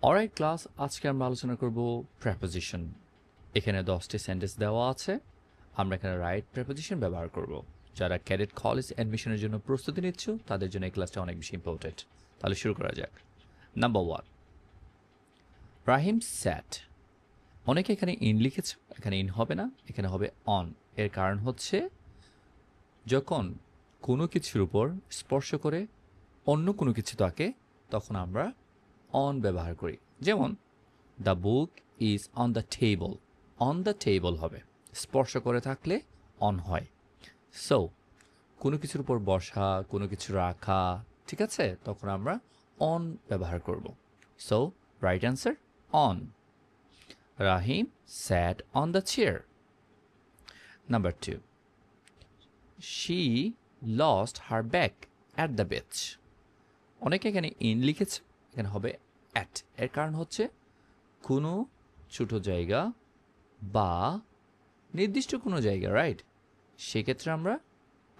Alright class, আজকে আমরা আলোচনা করব প্রেপোজিশন। এখানে 10টি সেন্টেন্স দেওয়া আছে। আমরা এখানে রাইট প্রেপোজিশন ব্যবহার করব। যারা ক্যাডেট কলেজ অ্যাডমিশনের জন্য প্রস্তুতি নিচ্ছ তাদের জন্য এই ক্লাসটা অনেক বেশি ইম্পর্টেন্ট। তাহলে শুরু করা যাক। নাম্বার 1, রাহিম স্যাট। অনেকে এখানে ইন লিখেছে, এখানে ইন হবে না, এখানে হবে অন। এর কারণ হচ্ছে যখন কোনো কিছুর উপর স্পর্শ করে অন্য কোনো কিছু থাকে তখন আমরা অন ব্যবহার করি। যেমন the book is on the table, on the table হবে, স্পর্শ করে থাকলে অন হয়। সো কোনো কিছুর উপর বসা, কোনো কিছু রাখা, ঠিক আছে, তখন আমরা অন ব্যবহার করব। So write answer on. Rahim sat on the chair. Number 2, she lost her bag at the beach. অনেকে এখানে ইন লিখেছে, এখানে হবে অ্যাট। এর কারণ হচ্ছে কোনো ছোটো জায়গা বা নির্দিষ্ট কোনো জায়গা, রাইট? সেক্ষেত্রে আমরা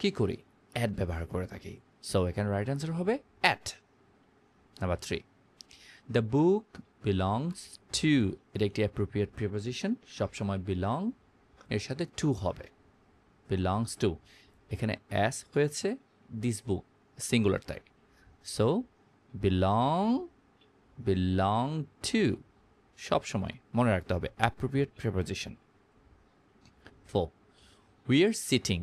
কি করি? অ্যাট ব্যবহার করে থাকি। সো এখানে রাইট অ্যান্সার হবে at. Number 3, the book belongs to. এটা একটি অ্যাপ্রোপ্রিয়েট প্রিপোজিশন। সবসময় বিলং এর সাথে টু হবে। বিলংস টু, এখানে অ্যাস হয়েছে, দিস বুক সিঙ্গুলার তাই। সো বিলং টু সবসময় মনে রাখতে হবে appropriate preposition. 4, we are sitting.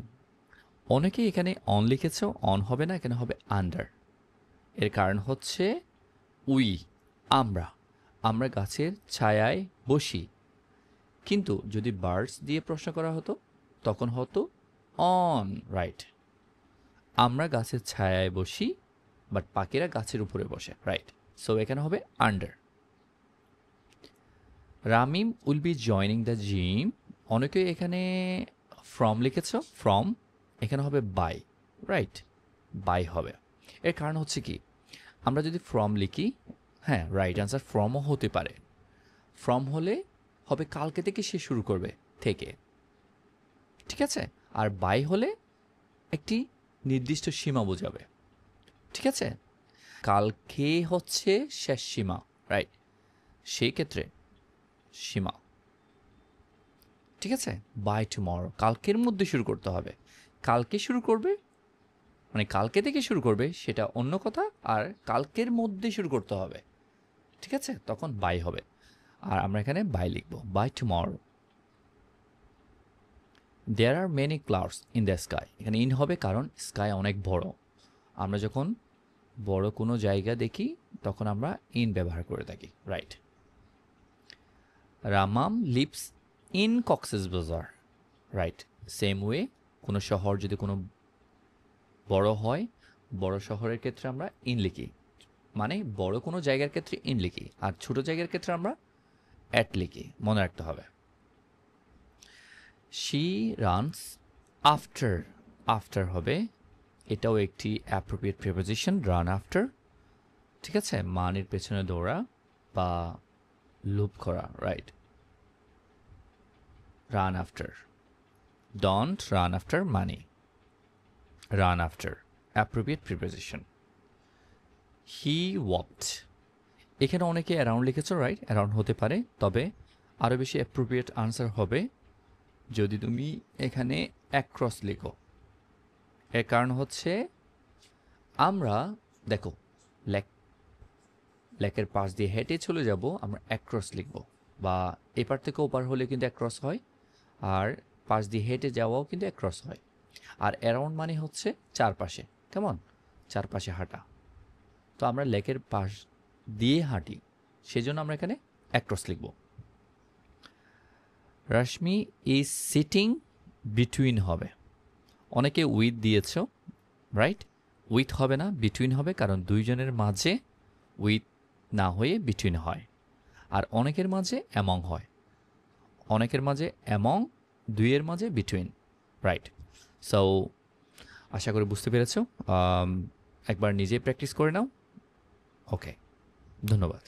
অনেকে এখানে অন লিখেছ, অন হবে না, এখানে হবে আন্ডার। এর কারণ হচ্ছে উই আমরা গাছের ছায়ায় বসি। কিন্তু যদি বার্ডস দিয়ে প্রশ্ন করা হতো তখন হতো অন, রাইট? আমরা গাছের ছায়ায় বসি, বাট পাখিরা গাছের উপরে বসে, রাইট? সো এখানে হবে under. Ramim will be joining the gym. অনেকে এখানে ফ্রম লিখেছ, ফ্রম, এখানে হবে বাই, রাইট? বাই হবে। এর কারণ হচ্ছে কি, আমরা যদি ফ্রম লিখি, হ্যাঁ রাইট অ্যান্সার ফ্রমও হতে পারে। ফ্রম হলে হবে কালকে থেকে সে শুরু করবে, থেকে, ঠিক আছে? আর বাই হলে একটি নির্দিষ্ট সীমা বোঝাবে, ঠিক আছে? কালকে হচ্ছে শেষ সীমা, রাইট? সেই ক্ষেত্রে সীমা, ঠিক আছে? বাই টুমরো, কালকের মধ্যে শুরু করতে হবে। কালকে শুরু করবে মানে কালকে থেকে শুরু করবে সেটা অন্য কথা, আর কালকের মধ্যে শুরু করতে হবে, ঠিক আছে? তখন বাই হবে। আর আমরা এখানে বাই লিখব, by tomorrow. There are many clouds in the sky. এখানে ইন হবে কারণ স্কাই অনেক বড়। আমরা যখন বড় কোনো জায়গা দেখি তখন আমরা ইন ব্যবহার করে থাকি, right? রামাম lives in Cox's Bazar, right? Same way, কোনো শহর যদি কোনো বড় হয়, বড় শহরের ক্ষেত্রে আমরা ইন লিখি, মানে বড় কোনো জায়গার ক্ষেত্রে ইন লিখি, আর ছোট জায়গার ক্ষেত্রে আমরা অ্যাট লিখি, মনে রাখতে হবে। শি রানস আফটার, আফটার হবে, এটাও একটি অ্যাপ্রোপ্রিয়েট প্রিপোজিশন, রান আফটার, ঠিক আছে? মানের পেছনে দৌড়া বা লুপ করা, right? Run after. Don't run after money, run after appropriate preposition. He walked, এখানে অনেকে অ্যারাউন্ড লিখেছো, রাইট? অ্যারাউন্ড হতে পারে, তবে আরও বেশি অ্যাপ্রোপ্রিয়েট আনসার হবে যদি তুমি এখানে অ্যাক্রস লিখো। এর কারণ হচ্ছে আমরা দেখো লেকের পাশ দিয়ে হেঁটে চলে যাব, আমরা অ্যাক্রস লিখব, বা এপার থেকে ওপার হলে কিন্তু অ্যাক্রস হয়, আর পাশ দিয়ে হেঁটে যাওয়াও কিন্তু অ্যাক্রস হয়। আর অ্যারাউন্ড মানে হচ্ছে চারপাশে, কেমন? চারপাশে হাঁটা। তো আমরা লেকের পাশ দিয়ে হাঁটি, সেজন্য আমরা এখানে অ্যাক্রস লিখব। রশ্মি ইজ সিটিং বিটুইন হবে, অনেকে উইথ দিয়েছ, রাইট? উইথ হবে না, বিটুইন হবে, কারণ দুইজনের মাঝে উইথ না হয়ে বিটুইন হয়। আর অনেকের মাঝে অ্যামং হয়, অনেকের মাঝে অ্যামং, দুইয়ের মাঝে বিটুইন, রাইট? সো আশা করি বুঝতে পেরেছ। একবার নিজেই প্র্যাকটিস করে নাও। ওকে, ধন্যবাদ।